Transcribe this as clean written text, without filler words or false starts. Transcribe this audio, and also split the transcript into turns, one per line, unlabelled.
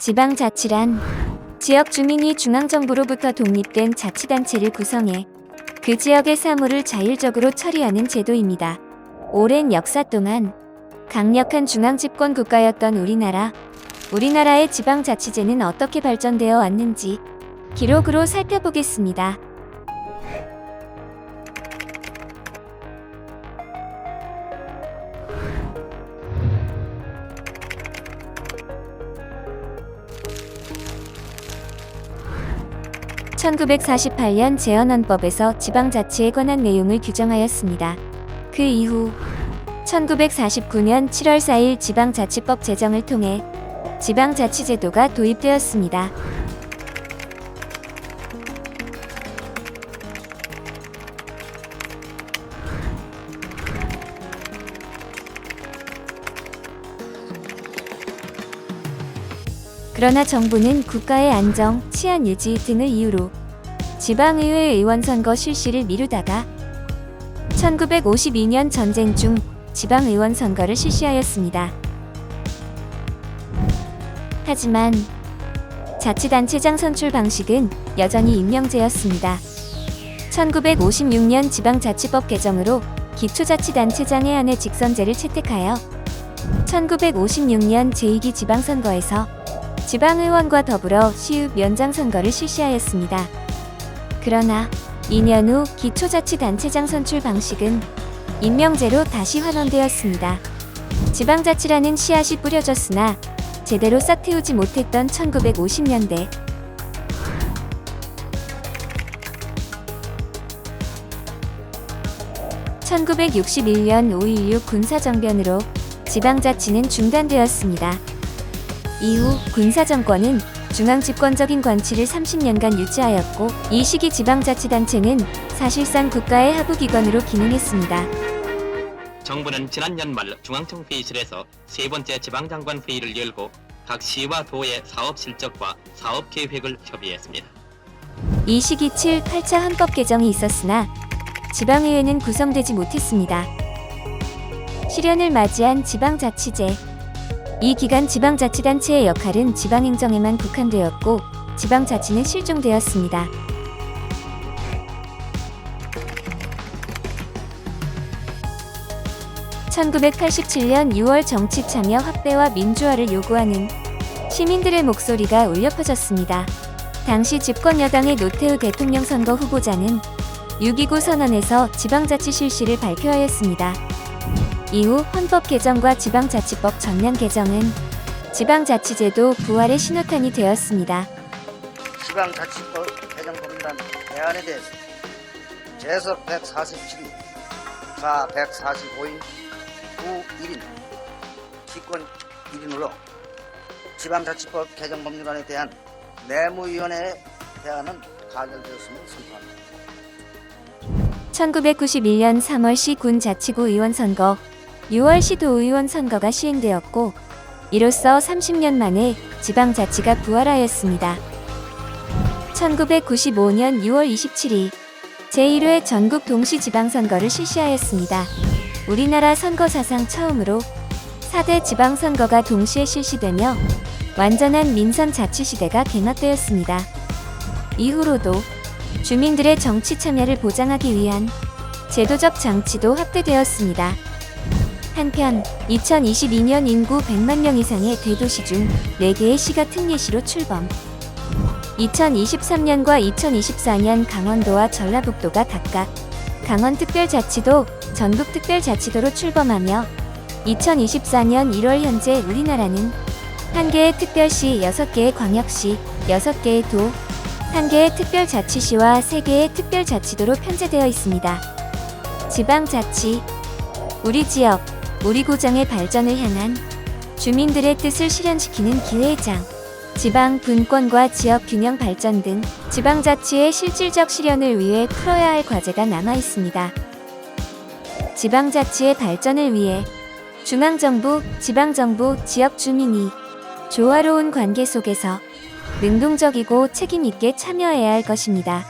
지방자치란 지역 주민이 중앙정부로부터 독립된 자치단체를 구성해 그 지역의 사무를 자율적으로 처리하는 제도입니다. 오랜 역사 동안 강력한 중앙집권 국가였던 우리나라의 지방자치제는 어떻게 발전되어 왔는지 기록으로 살펴보겠습니다. (1948년) 제헌헌법에서 지방자치에 관한 내용을 규정하였습니다. 그 이후 1949년 7월 4일 지방자치법 제정을 통해 지방자치제도가 도입되었습니다. 그러나 정부는 국가의 안정, 치안 유지 등을 이유로 지방의회 의원 선거 실시를 미루다가 1952년 전쟁 중 지방의원 선거를 실시하였습니다. 하지만 자치단체장 선출 방식은 여전히 임명제였습니다. 1956년 지방자치법 개정으로 기초자치단체장에 한해 직선제를 채택하여 1956년 제2기 지방선거에서 지방의원과 더불어 시읍 면장선거를 실시하였습니다. 그러나 2년 후 기초자치단체장 선출 방식은 임명제로 다시 환원되었습니다. 지방자치라는 씨앗이 뿌려졌으나 제대로 싹 틔우지 못했던 1950년대 (1961년) 5.16 군사정변으로 지방자치는 중단되었습니다. 이후 군사정권은 중앙집권적인 관치를 30년간 유지하였고 이 시기 지방자치단체는 사실상 국가의 하부기관으로 기능했습니다.
정부는 지난 연말 중앙청회의실에서 세 번째 지방장관 회의를 열고 각 시와 도의 사업 실적과 사업 계획을 협의했습니다.
이 시기 7, 8차 헌법 개정이 있었으나 지방의회는 구성되지 못했습니다. 실현을 맞이한 지방자치제. 이 기간 지방자치단체의 역할은 지방행정에만 국한되었고 지방자치는 실종되었습니다. (1987년) 6월 정치 참여 확대와 민주화를 요구하는 시민들의 목소리가 울려 퍼졌습니다. 당시 집권 여당의 노태우 대통령 선거 후보자는 6.29 선언에서 지방자치 실시를 발표하였습니다. 이후 헌법 개정과 지방자치법 전면 개정은 지방자치제도 부활의 신호탄이 되었습니다.
지방자치법 개정법률안 대안에 대해서 재석 147인, 가 145인, 구 1인, 기권 1인으로 지방자치법 개정법률안에 대한 내무위원회의 대안은 가결되었음을 선포합니다.
1991년 3월 시 군자치구 의원 선거, 6월 시도의원 선거가 시행되었고 이로써 30년 만에 지방자치가 부활하였습니다. 1995년 6월 27일 제1회 전국 동시지방선거를 실시하였습니다. 우리나라 선거 사상 처음으로 4대 지방선거가 동시에 실시되며 완전한 민선자치시대가 개막되었습니다. 이후로도 주민들의 정치 참여를 보장하기 위한 제도적 장치도 확대되었습니다. 한편 2022년 인구 100만 명 이상의 대도시 중 4개의 시가 특례시로 출범. 2023년과 2024년 강원도와 전라북도가 각각 강원특별자치도, 전북특별자치도로 출범하며 2024년 1월 현재 우리나라는 1개의 특별시, 6개의 광역시, 6개의 도, 1개의 특별자치시와 3개의 특별자치도로 편제되어 있습니다. 지방자치, 우리 지역, 우리 고장의 발전을 향한 주민들의 뜻을 실현시키는 기회장, 지방 분권과 지역 균형 발전 등 지방자치의 실질적 실현을 위해 풀어야 할 과제가 남아 있습니다. 지방자치의 발전을 위해 중앙정부, 지방정부, 지역 주민이 조화로운 관계 속에서 능동적이고 책임있게 참여해야 할 것입니다.